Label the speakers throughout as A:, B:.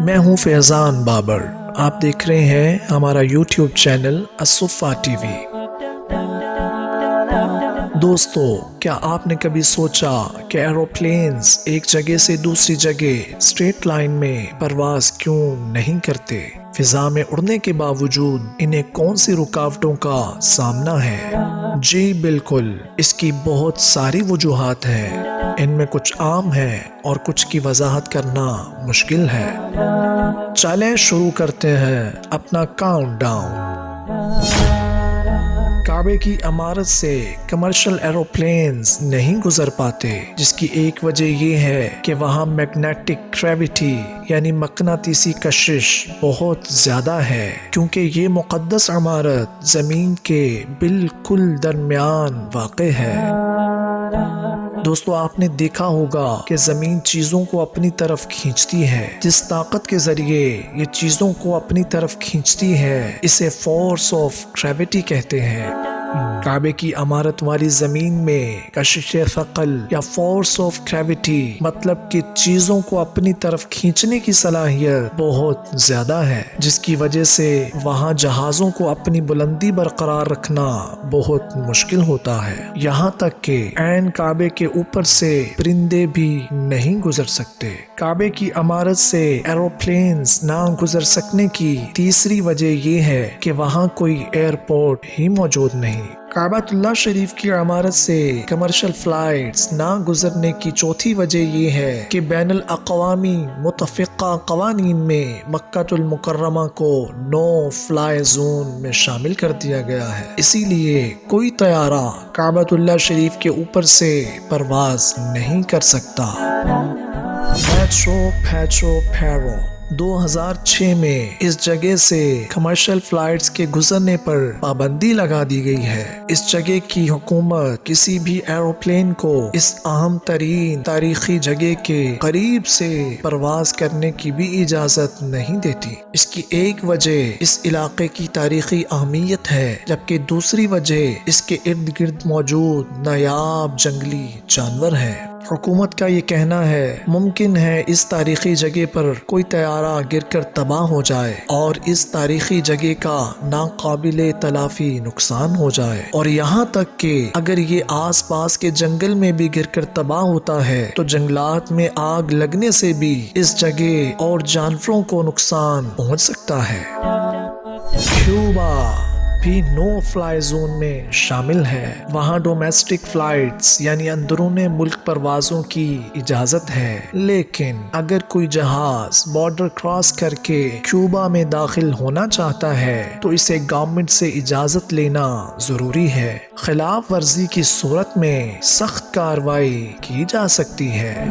A: میں ہوں فیضان بابر، آپ دیکھ رہے ہیں ہمارا یوٹیوب چینل الصفہ ٹی وی۔ دوستو، کیا آپ نے کبھی سوچا کہ ایروپلینز ایک جگہ سے دوسری جگہ اسٹریٹ لائن میں پرواز کیوں نہیں کرتے؟ فضا میں اڑنے کے باوجود انہیں کون سی رکاوٹوں کا سامنا ہے؟ جی بالکل، اس کی بہت ساری وجوہات ہیں۔ ان میں کچھ عام ہیں اور کچھ کی وضاحت کرنا مشکل ہے۔ چلیں شروع کرتے ہیں اپنا کاؤنٹ ڈاؤن۔ کعبے کی عمارت سے کمرشل ایروپلینز نہیں گزر پاتے، جس کی ایک وجہ یہ ہے کہ وہاں میگنیٹک گریوٹی یعنی مقناطیسی کشش بہت زیادہ ہے، کیونکہ یہ مقدس عمارت زمین کے بالکل درمیان واقع ہے۔ دوستو، آپ نے دیکھا ہوگا کہ زمین چیزوں کو اپنی طرف کھینچتی ہے۔ جس طاقت کے ذریعے یہ چیزوں کو اپنی طرف کھینچتی ہے اسے فورس آف گریوٹی کہتے ہیں۔ کعبے کی عمارت والی زمین میں کشش ثقل یا فورس آف گریوٹی مطلب کہ چیزوں کو اپنی طرف کھینچنے کی صلاحیت بہت زیادہ ہے، جس کی وجہ سے وہاں جہازوں کو اپنی بلندی برقرار رکھنا بہت مشکل ہوتا ہے، یہاں تک کہ عین کعبے کے اوپر سے پرندے بھی نہیں گزر سکتے۔ کعبے کی عمارت سے ایروپلینز نہ گزر سکنے کی تیسری وجہ یہ ہے کہ وہاں کوئی ایئرپورٹ ہی موجود نہیں۔ کعبۃ اللہ شریف کی عمارت سے کمرشل فلائٹس نہ گزرنے کی چوتھی وجہ یہ ہے کہ بین الاقوامی متفقہ قوانین میں مکہ المکرمہ کو نو فلائی زون میں شامل کر دیا گیا ہے، اسی لیے کوئی طیارہ کعبۃ اللہ شریف کے اوپر سے پرواز نہیں کر سکتا۔ میٹرو پیرو 2006 میں اس جگہ سے کمرشل فلائٹس کے گزرنے پر پابندی لگا دی گئی ہے۔ اس جگہ کی حکومت کسی بھی ایروپلین کو اس اہم ترین تاریخی جگہ کے قریب سے پرواز کرنے کی بھی اجازت نہیں دیتی۔ اس کی ایک وجہ اس علاقے کی تاریخی اہمیت ہے، جبکہ دوسری وجہ اس کے ارد گرد موجود نایاب جنگلی جانور ہیں۔ حکومت کا یہ کہنا ہے ممکن ہے اس تاریخی جگہ پر کوئی طیارہ گر کر تباہ ہو جائے اور اس تاریخی جگہ کا ناقابل تلافی نقصان ہو جائے، اور یہاں تک کہ اگر یہ آس پاس کے جنگل میں بھی گر کر تباہ ہوتا ہے تو جنگلات میں آگ لگنے سے بھی اس جگہ اور جانوروں کو نقصان پہنچ سکتا ہے۔ کیوبا بھی نو فلائی زون میں شامل ہے۔ وہاں ڈومیسٹک فلائٹس یعنی اندرون ملک پروازوں کی اجازت ہے، لیکن اگر کوئی جہاز بارڈر کراس کر کے کیوبا میں داخل ہونا چاہتا ہے تو اسے گورنمنٹ سے اجازت لینا ضروری ہے۔ خلاف ورزی کی صورت میں سخت کارروائی کی جا سکتی ہے۔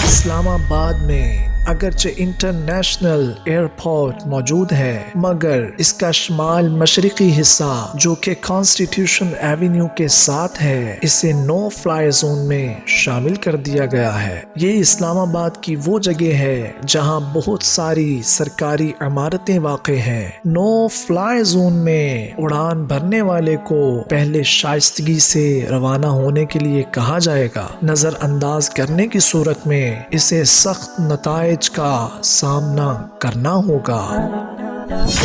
A: اسلام آباد میں اگرچہ انٹرنیشنل ایئرپورٹ موجود ہے، مگر اس کا شمال مشرقی حصہ جو کہ کانسٹیٹیوشن ایونیو کے ساتھ ہے، اسے نو فلائی زون میں شامل کر دیا گیا ہے۔ یہ اسلام آباد کی وہ جگہ ہے جہاں بہت ساری سرکاری عمارتیں واقع ہیں۔ نو فلائی زون میں اڑان بھرنے والے کو پہلے شائستگی سے روانہ ہونے کے لیے کہا جائے گا، نظر انداز کرنے کی صورت میں اسے سخت نتائج کا سامنا کرنا ہوگا۔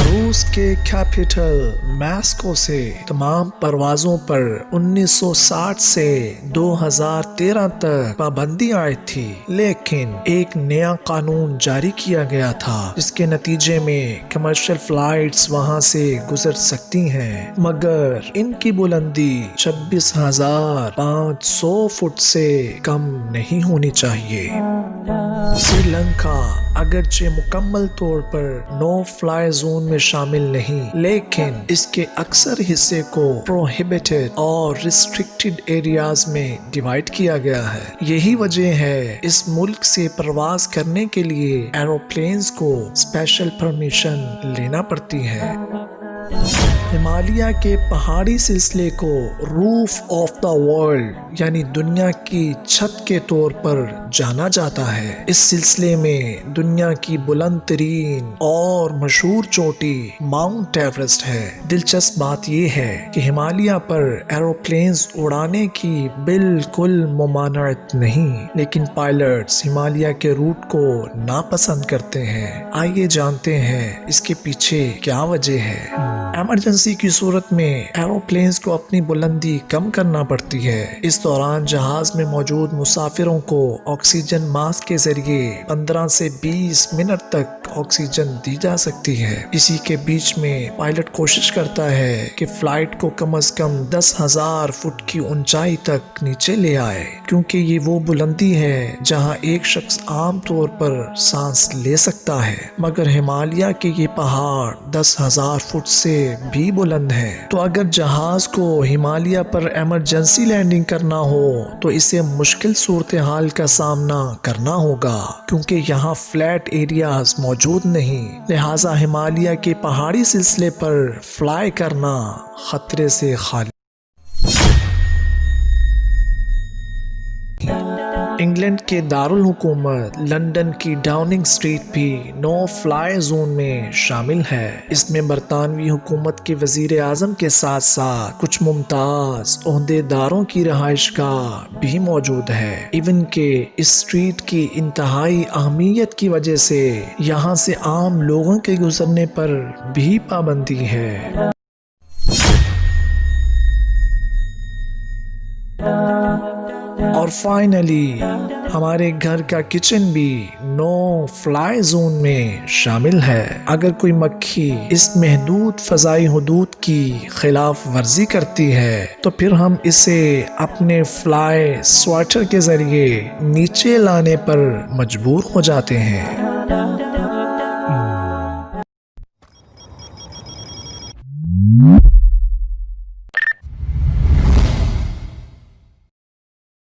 A: روس کے کیپٹل ماسکو سے تمام پروازوں پر 1960 سے 2013 تک پابندی عائد تھی، لیکن ایک نیا قانون جاری کیا گیا تھا جس کے نتیجے میں کمرشل فلائٹس وہاں سے گزر سکتی ہیں، مگر ان کی بلندی 26,500 فٹ سے کم نہیں ہونی چاہیے۔ سری لنکا اگرچہ مکمل طور پر نو فلائی زون میں شامل نہیں، لیکن اس کے اکثر حصے کو پروہیبٹڈ اور ریسٹرکٹڈ ایریاز میں ڈیوائیڈ کیا گیا ہے۔ یہی وجہ ہے اس ملک سے پرواز کرنے کے لیے ایروپلینز کو اسپیشل پرمیشن لینا پڑتی ہے۔ ہمالیہ کے پہاڑی سلسلے کو روف آف دا ورلڈ یعنی دنیا کی چھت کے طور پر جانا جاتا ہے۔ اس سلسلے میں دنیا کی بلند ترین اور مشہور چوٹی ماؤنٹ ایورسٹ ہے۔ دلچسپ بات یہ ہے کہ ہمالیہ پر ایروپلینز اڑانے کی بالکل ممانعت نہیں، لیکن پائلٹس ہمالیہ کے روٹ کو ناپسند کرتے ہیں۔ آئیے جانتے ہیں اس کے پیچھے کیا وجہ ہے۔ ایمرجنسی کی صورت میں ایروپلینز کو اپنی بلندی کم کرنا پڑتی ہے۔ اس دوران جہاز میں موجود مسافروں کو آکسیجن ماسک کے ذریعے 15 سے 20 منٹ تک آکسیجن دی جا سکتی ہے۔ اسی کے بیچ میں پائلٹ کوشش کرتا ہے کہ فلائٹ کو کم از کم 10,000 فٹ کی اونچائی تک نیچے لے آئے، کیونکہ یہ وہ بلندی ہے جہاں ایک شخص عام طور پر سانس لے سکتا ہے، مگر ہمالیہ کے یہ پہاڑ 10,000 فٹ سے بھی بلند ہے۔ تو اگر جہاز کو ہمالیہ پر ایمرجنسی لینڈنگ کرنا ہو تو اسے مشکل صورتحال کا سامنا کرنا ہوگا، کیونکہ یہاں فلیٹ ایریاز موجود نہیں، لہٰذا ہمالیہ کے پہاڑی سلسلے پر فلائی کرنا خطرے سے خالی۔ انگلینڈ کے دارالحکومت لندن کی ڈاؤننگ اسٹریٹ بھی نو فلائی زون میں شامل ہے۔ اس میں برطانوی حکومت کے وزیر اعظم کے ساتھ ساتھ کچھ ممتاز عہدے داروں کی رہائش گاہ بھی موجود ہے۔ ایون کہ اس اسٹریٹ کی انتہائی اہمیت کی وجہ سے یہاں سے عام لوگوں کے گزرنے پر بھی پابندی ہے۔ اور فائنلی ہمارے گھر کا کچن بھی نو فلائی زون میں شامل ہے۔ اگر کوئی مکھی اس محدود فضائی حدود کی خلاف ورزی کرتی ہے تو پھر ہم اسے اپنے فلائی سوائٹر کے ذریعے نیچے لانے پر مجبور ہو جاتے ہیں۔